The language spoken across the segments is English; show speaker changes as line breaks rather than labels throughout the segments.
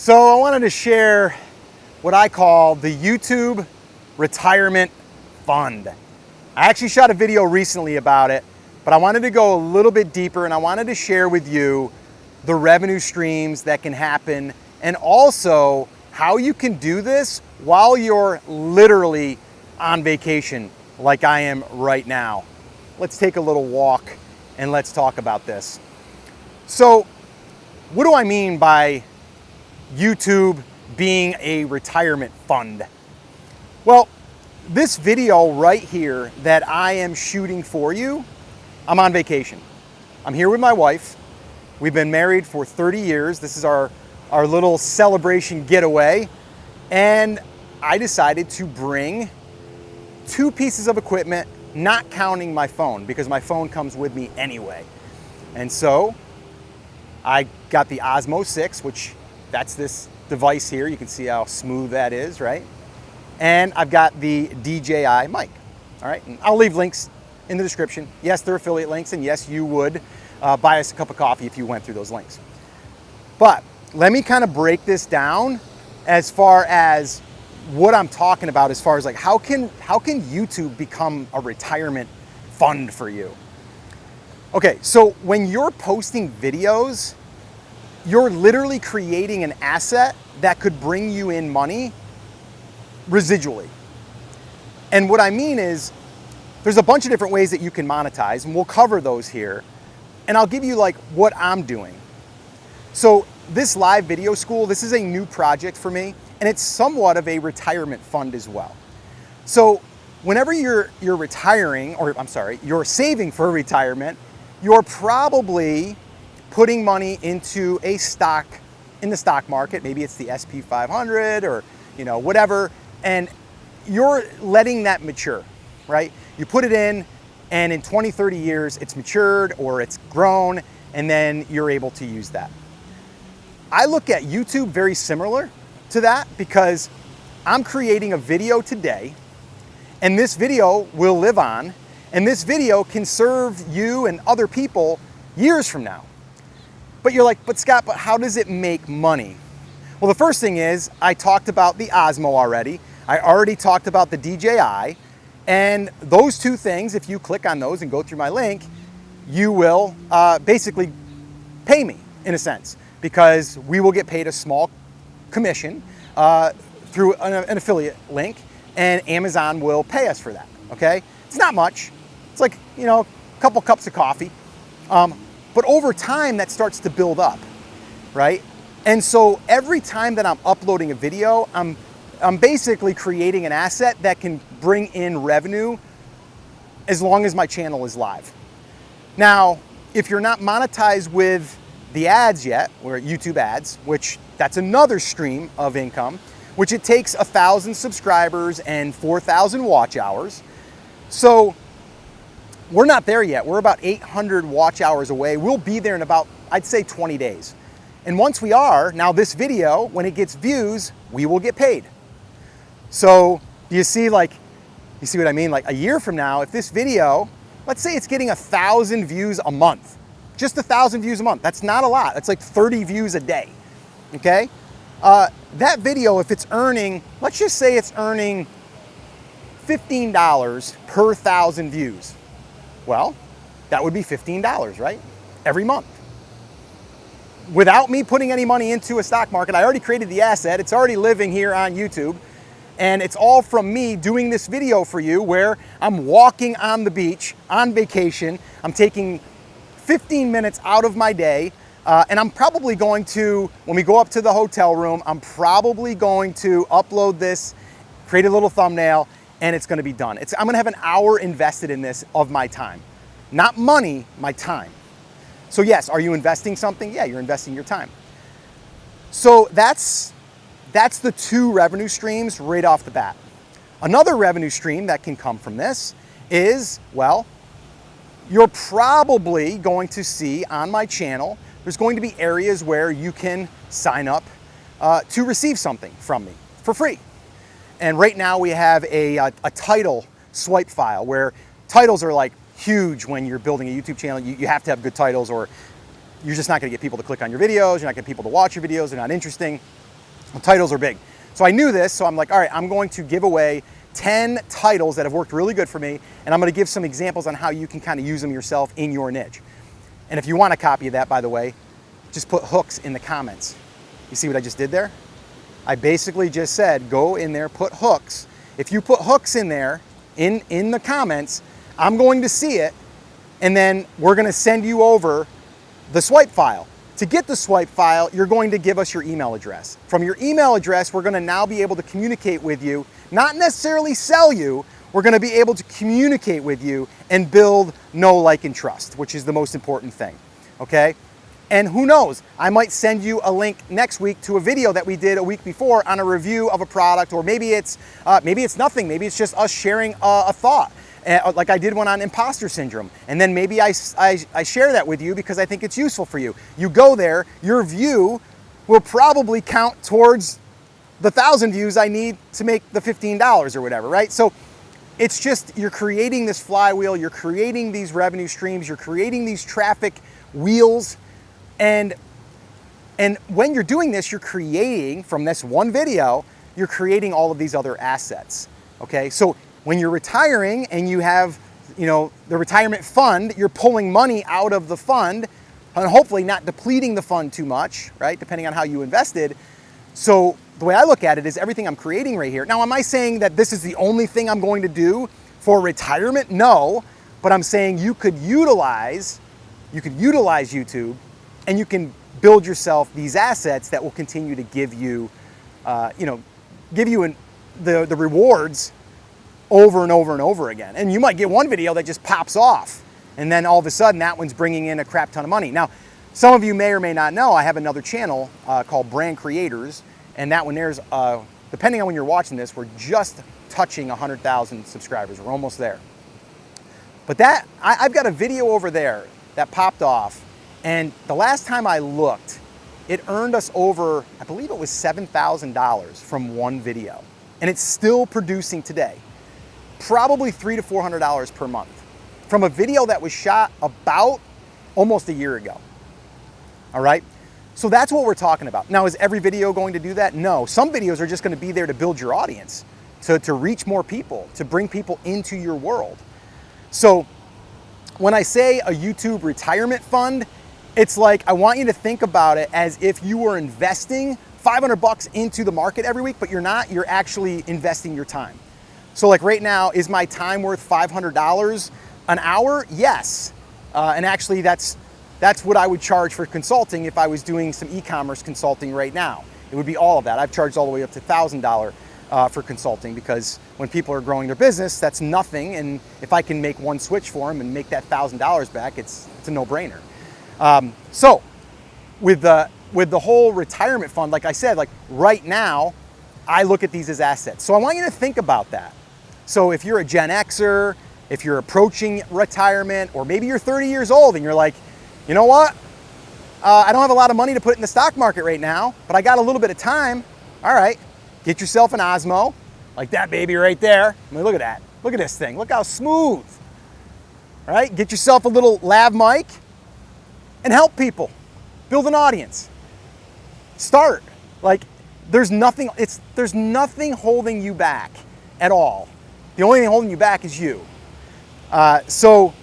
So I wanted to share what I call the YouTube Retirement Fund. I actually shot a video recently about it, but I wanted to go a little bit deeper and I wanted to share with you the revenue streams that can happen and also how you can do this while you're literally on vacation like I am right now. Let's take a little walk and let's talk about this. So what do I mean by YouTube being a retirement fund? Well, this video right here that I am shooting for you, I'm on vacation. I'm here with my wife. We've been married for 30 years. This is our little celebration getaway. And I decided to bring 2 pieces of equipment, not counting my phone, because my phone comes with me anyway. And so I got the Osmo 6, which that's this device here. You can see how smooth that is, right? And I've got the DJI mic, all right? And I'll leave links in the description. Yes, they're affiliate links, and yes, you would buy us a cup of coffee if you went through those links. But let me kind of break this down as far as what I'm talking about, as far as like how can YouTube become a retirement fund for you? Okay, so when you're posting videos, you're literally creating an asset that could bring you in money residually. And what I mean is there's a bunch of different ways that you can monetize, and we'll cover those here. And I'll give you like what I'm doing. So this live video school, this is a new project for me, and it's somewhat of a retirement fund as well. So whenever you're retiring, or I'm sorry, you're saving for retirement, you're probably putting money into a stock in the stock market. Maybe it's the SP 500 or whatever, and you're letting that mature, right? You put it in, and in 20, 30 years, it's matured or it's grown, and then you're able to use that. I look at YouTube very similar to that because I'm creating a video today, and this video will live on, and this video can serve you and other people years from now. But you're like, but Scott, but how does it make money? Well, the first thing is I talked about the Osmo already. I already talked about the DJI. And those 2 things, if you click on those and go through my link, you will basically pay me in a sense, because we will get paid a small commission through an affiliate link, and Amazon will pay us for that, okay? It's not much. It's like, a couple cups of coffee. But over time, that starts to build up, right? And so every time that I'm uploading a video, I'm basically creating an asset that can bring in revenue as long as my channel is live. Now, if you're not monetized with the ads yet, or YouTube ads, which that's another stream of income, which it takes 1,000 subscribers and 4,000 watch hours. So we're not there yet. We're about 800 watch hours away. We'll be there in about, I'd say 20 days. And once we are, now this video, when it gets views, we will get paid. So you see what I mean? Like a year from now, if this video, let's say it's getting 1,000 views a month, just 1,000 views a month. That's not a lot. That's like 30 views a day, okay? That video, if it's earning, let's just say it's earning $15 per 1,000 views. Well, that would be $15, right? Every month. Without me putting any money into a stock market, I already created the asset. It's already living here on YouTube. And it's all from me doing this video for you where I'm walking on the beach on vacation. I'm taking 15 minutes out of my day. And I'm probably going to, when we go up to the hotel room, I'm probably going to upload this, create a little thumbnail, and it's gonna be done. I'm gonna have an hour invested in this of my time. Not money, my time. So yes, are you investing something? Yeah, you're investing your time. So that's the 2 revenue streams right off the bat. Another revenue stream that can come from this is, well, you're probably going to see on my channel, there's going to be areas where you can sign up to receive something from me for free. And right now we have a title swipe file where titles are like huge when you're building a YouTube channel. You have to have good titles or you're just not gonna get people to click on your videos, you're not gonna get people to watch your videos, they're not interesting. Titles are big. So I knew this, so I'm like, all right, I'm going to give away 10 titles that have worked really good for me, and I'm gonna give some examples on how you can kind of use them yourself in your niche. And if you want a copy of that, by the way, just put hooks in the comments. You see what I just did there? I basically just said, go in there, put hooks. If you put hooks in there, in the comments, I'm going to see it, and then we're gonna send you over the swipe file. To get the swipe file, you're going to give us your email address. From your email address, we're gonna now be able to communicate with you, not necessarily sell you, we're gonna be able to communicate with you and build know, like, and trust, which is the most important thing, okay? And who knows, I might send you a link next week to a video that we did a week before on a review of a product, or maybe it's nothing, maybe it's just us sharing a thought. Like I did one on imposter syndrome, and then maybe I share that with you because I think it's useful for you. You go there, your view will probably count towards the 1,000 views I need to make the $15 or whatever, right? So it's just, you're creating this flywheel, you're creating these revenue streams, you're creating these traffic wheels, and when you're doing this, you're creating, from this one video, you're creating all of these other assets, okay? So when you're retiring and you have, the retirement fund, you're pulling money out of the fund and hopefully not depleting the fund too much, right? Depending on how you invested. So the way I look at it is everything I'm creating right here. Now, am I saying that this is the only thing I'm going to do for retirement? No, but I'm saying you could utilize YouTube, and you can build yourself these assets that will continue to give you, the rewards over and over and over again. And you might get one video that just pops off, and then all of a sudden that one's bringing in a crap ton of money. Now, some of you may or may not know, I have another channel called Brand Creators, and that one there's, depending on when you're watching this, we're just touching 100,000 subscribers. We're almost there. But I've got a video over there that popped off, and the last time I looked, it earned us over, I believe it was $7,000 from one video. And it's still producing today. Probably $300 to $400 per month from a video that was shot about almost a year ago. All right? So that's what we're talking about. Now, is every video going to do that? No. Some videos are just going to be there to build your audience, to reach more people, to bring people into your world. So when I say a YouTube retirement fund, it's like, I want you to think about it as if you were investing $500 into the market every week, but you're not, you're actually investing your time. So like right now, is my time worth $500 an hour? Yes. And actually that's what I would charge for consulting if I was doing some e-commerce consulting right now. It would be all of that. I've charged all the way up to $1,000 for consulting, because when people are growing their business, that's nothing. And if I can make one switch for them and make that $1,000 back, it's a no-brainer. So with the whole retirement fund, like I said, like right now, I look at these as assets. So I want you to think about that. So if you're a Gen Xer, if you're approaching retirement, or maybe you're 30 years old and you're like, you know what? I don't have a lot of money to put in the stock market right now, but I got a little bit of time. All right, get yourself an Osmo, like that baby right there. I mean, look at that. Look at this thing. Look how smooth. All right, get yourself a little lav mic and help people. Build an audience. Start. Like, there's nothing holding you back at all. The only thing holding you back is you. So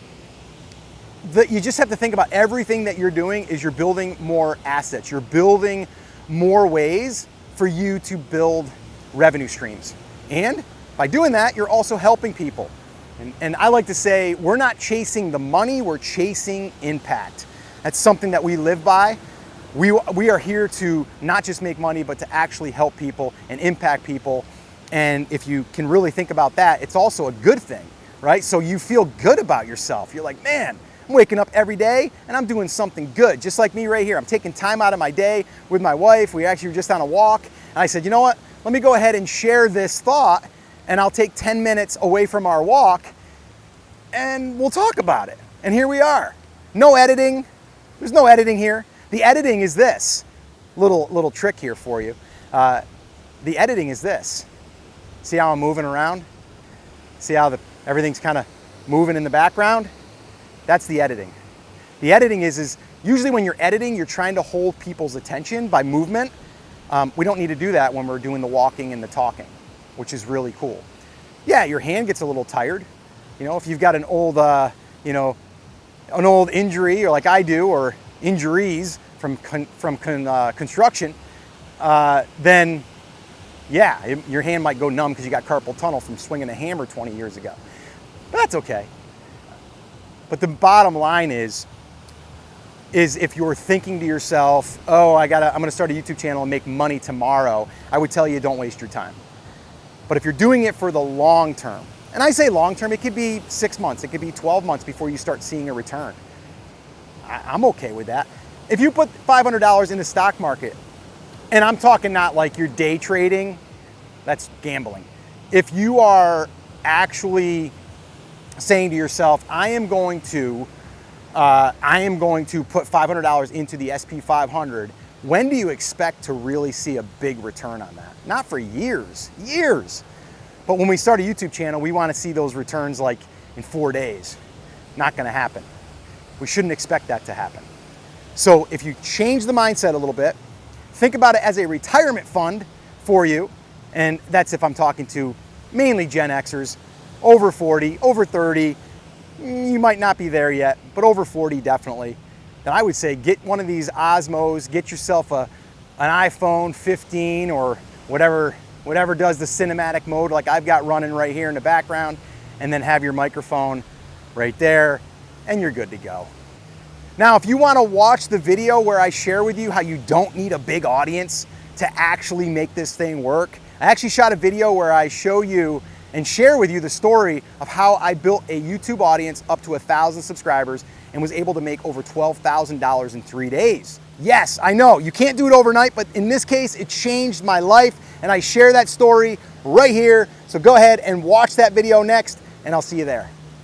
you just have to think about everything that you're doing is you're building more assets. You're building more ways for you to build revenue streams. And by doing that, you're also helping people. And I like to say, we're not chasing the money, we're chasing impact. That's something that we live by. We are here to not just make money, but to actually help people and impact people. And if you can really think about that, it's also a good thing, right? So you feel good about yourself. You're like, man, I'm waking up every day and I'm doing something good. Just like me right here. I'm taking time out of my day with my wife. We actually were just on a walk. And I said, you know what? Let me go ahead and share this thought, and I'll take 10 minutes away from our walk and we'll talk about it. And here we are. No editing. There's no editing here. The editing is this. Little trick here for you. The editing is this. See how I'm moving around? See how everything's kind of moving in the background? That's the editing. The editing is usually when you're editing, you're trying to hold people's attention by movement. We don't need to do that when we're doing the walking and the talking, which is really cool. Yeah, your hand gets a little tired. You know, if you've got an old, an old injury, or like I do, or injuries from construction, then yeah, your hand might go numb because you got carpal tunnel from swinging a hammer 20 years ago. But that's okay. But the bottom line is if you're thinking to yourself, oh, I'm gonna start a YouTube channel and make money tomorrow, I would tell you don't waste your time. But if you're doing it for the long term, and I say long term, it could be 6 months, it could be 12 months before you start seeing a return. I'm okay with that. If you put $500 in the stock market, and I'm talking not like you're day trading, that's gambling. If you are actually saying to yourself, I am going to put $500 into the SP 500, when do you expect to really see a big return on that? Not for years. But when we start a YouTube channel, we want to see those returns like in 4 days. Not going to happen. We shouldn't expect that to happen. So if you change the mindset a little bit, think about it as a retirement fund for you, and that's if I'm talking to mainly Gen Xers, over 40, over 30, you might not be there yet, but over 40 definitely. Then I would say get one of these Osmos, get yourself an iPhone 15 or whatever does the cinematic mode like I've got running right here in the background, and then have your microphone right there, and you're good to go. Now, if you want to watch the video where I share with you how you don't need a big audience to actually make this thing work, I actually shot a video where I show you and share with you the story of how I built a YouTube audience up to 1,000 subscribers and was able to make over $12,000 in 3 days. Yes, I know, you can't do it overnight, but in this case, it changed my life, and I share that story right here. So go ahead and watch that video next, and I'll see you there.